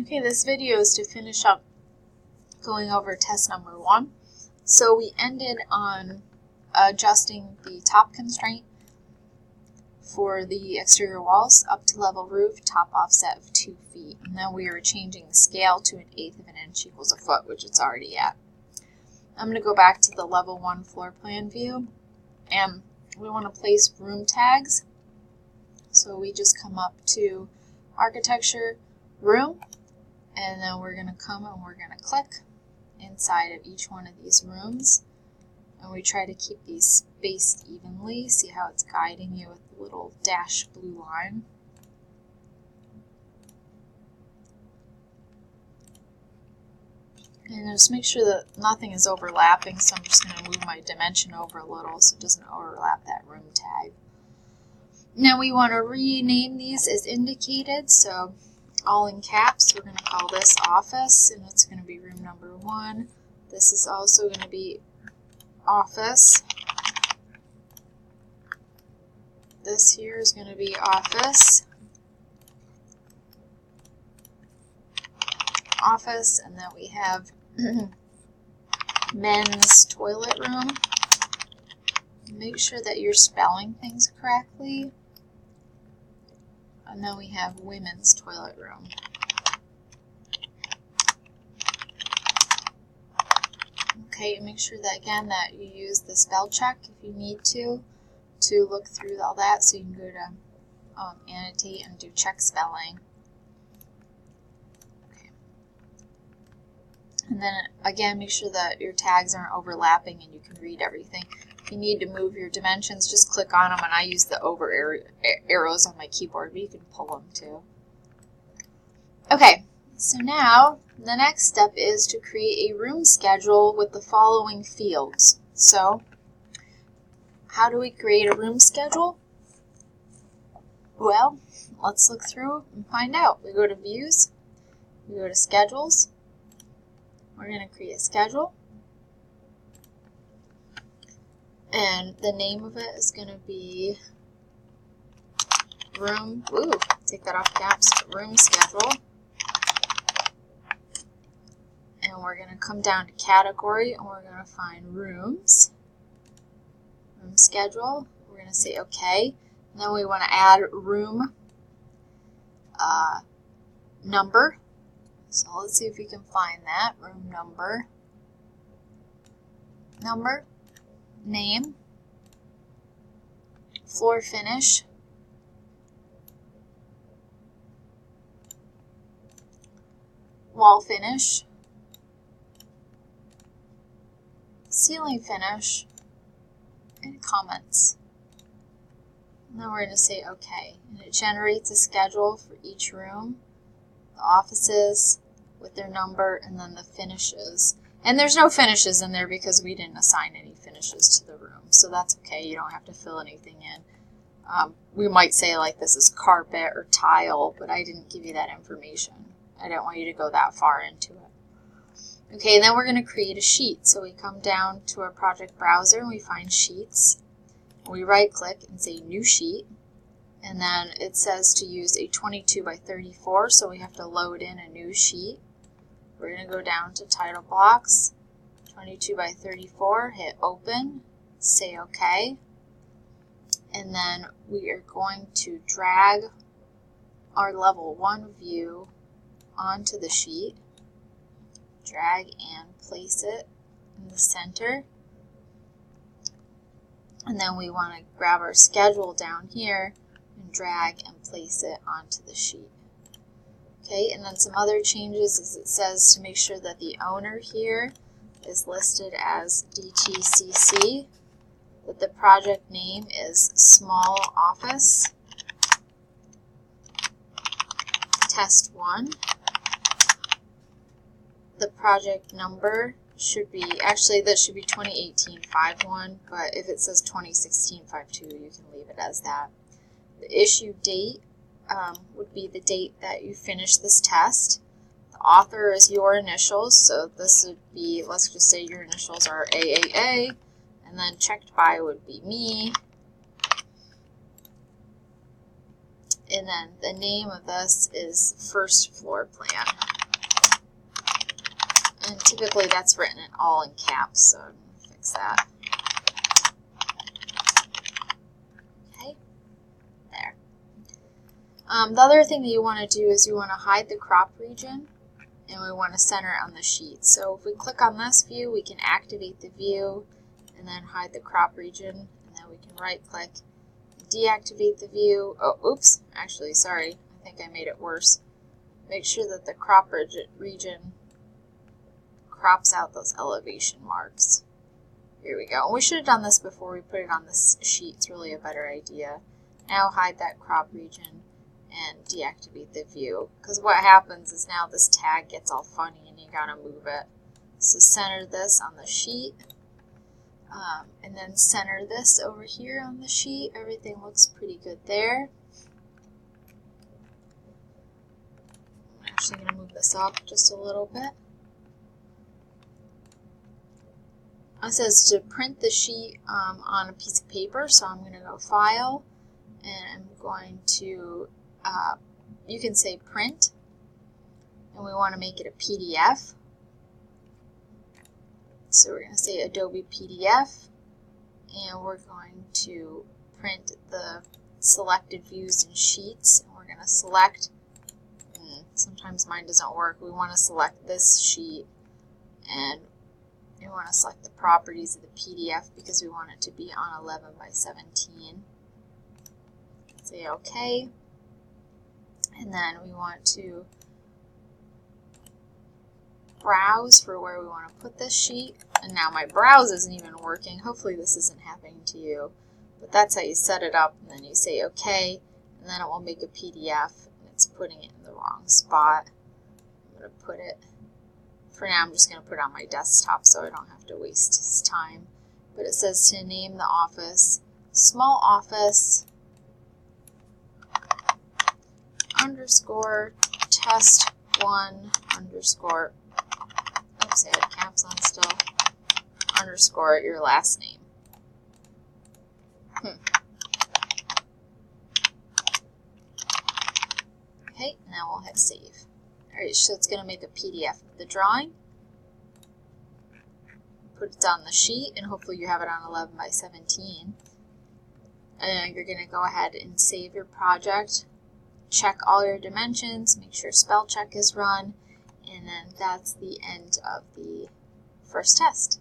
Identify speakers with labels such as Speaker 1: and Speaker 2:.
Speaker 1: Okay, this video is to finish up going over test number 1. So we ended on adjusting the top constraint for the exterior walls up to level roof, top offset of 2 feet. And then we were changing the scale to 1/8 of an inch equals a foot, which it's already at. I'm going to go back to the level 1 floor plan view, and we want to place room tags. So we just come up to architecture, room, and then we're going to come and we're going to click inside of each one of these rooms. And we try to keep these spaced evenly. See how it's guiding you with the little dashed blue line? And just make sure that nothing is overlapping, so I'm just going to move my dimension over a little so it doesn't overlap that room tag. Now we want to rename these as indicated, so all in caps. We're going to call this office, and it's going to be room number 1. This is also going to be office. This here is going to be office. Office, and then we have men's toilet room. Make sure that you're spelling things correctly. And then we have women's toilet room. Okay, make sure that again that you use the spell check if you need to look through all that, so you can go to annotate and do check spelling. Okay. And then again, make sure that your tags aren't overlapping and you can read everything. If you need to move your dimensions, just click on them, and I use the over arrows on my keyboard, but you can pull them too. Okay, so now the next step is to create a room schedule with the following fields. So, how do we create a room schedule? Well, let's look through and find out. We go to Views, we go to Schedules, we're going to create a schedule. And the name of it is going to be room, take that off caps, room schedule. And we're going to come down to category, and we're going to find rooms, room schedule. We're going to say OK. And then we want to add room number. So let's see if we can find that. Room number, name, floor finish, wall finish, ceiling finish, and comments. And then we're going to say OK. And it generates a schedule for each room, the offices with their number, and then the finishes. And there's no finishes in there because we didn't assign any finishes to the room. So that's okay. You don't have to fill anything in. We might say like this is carpet or tile, but I didn't give you that information. I didn't want you to go that far into it. Okay, and then we're going to create a sheet. So we come down to our project browser and we find Sheets. We right click and say New Sheet. And then it says to use a 22 by 34, so we have to load in a new sheet. We're going to go down to Title Blocks, 22 by 34, hit Open, say OK. And then we are going to drag our level 1 view onto the sheet. Drag and place it in the center. And then we want to grab our schedule down here and drag and place it onto the sheet. Okay, and then some other changes is it says to make sure that the owner here is listed as DTCC, that the project name is Small Office Test 1. The project number should be, actually that should be 2018-51, but if it says 2016-52, you can leave it as that. The issue date would be the date that you finish this test. The author is your initials, so this would be, let's just say your initials are AAA, and then checked by would be me. And then the name of this is first floor plan. And typically that's written in all in caps, so I'm going to fix that. Okay, there. The other thing that you want to do is you want to hide the crop region, and we want to center it on the sheet. So if we click on this view, we can activate the view and then hide the crop region, and then we can right click, deactivate the view. Oh, oops, actually, sorry, I think I made it worse. Make sure that the crop region crops out those elevation marks. Here we go. And we should have done this before we put it on this sheet. It's really a better idea. Now hide that crop region and deactivate the view, because what happens is now this tag gets all funny and you gotta move it. So center this on the sheet, and then center this over here on the sheet. Everything looks pretty good there. I'm actually going to move this up just a little bit. It says to print the sheet on a piece of paper, so I'm going to go File, and I'm going to, you can say Print, and we want to make it a PDF. So we're going to say Adobe PDF, and we're going to print the selected views and sheets, and we're going to select, sometimes mine doesn't work, we want to select this sheet, and we want to select the properties of the PDF because we want it to be on 11 by 17. Say OK, and then we want to browse for where we want to put this sheet. And now my browse isn't even working. Hopefully this isn't happening to you. But that's how you set it up, and then you say OK, and then it will make a PDF, and it's putting it in the wrong spot. I'm going to put it, for now I'm just going to put it on my desktop so I don't have to waste his time. But it says to name the office, small office underscore test 1 underscore, oops, I had caps on still, underscore your last name. Okay, now we'll hit save. Alright, so it's going to make a PDF of the drawing. Put it on the sheet, and hopefully you have it on 11 by 17. And you're going to go ahead and save your project. Check all your dimensions, make sure spell check is run, and then that's the end of the first test.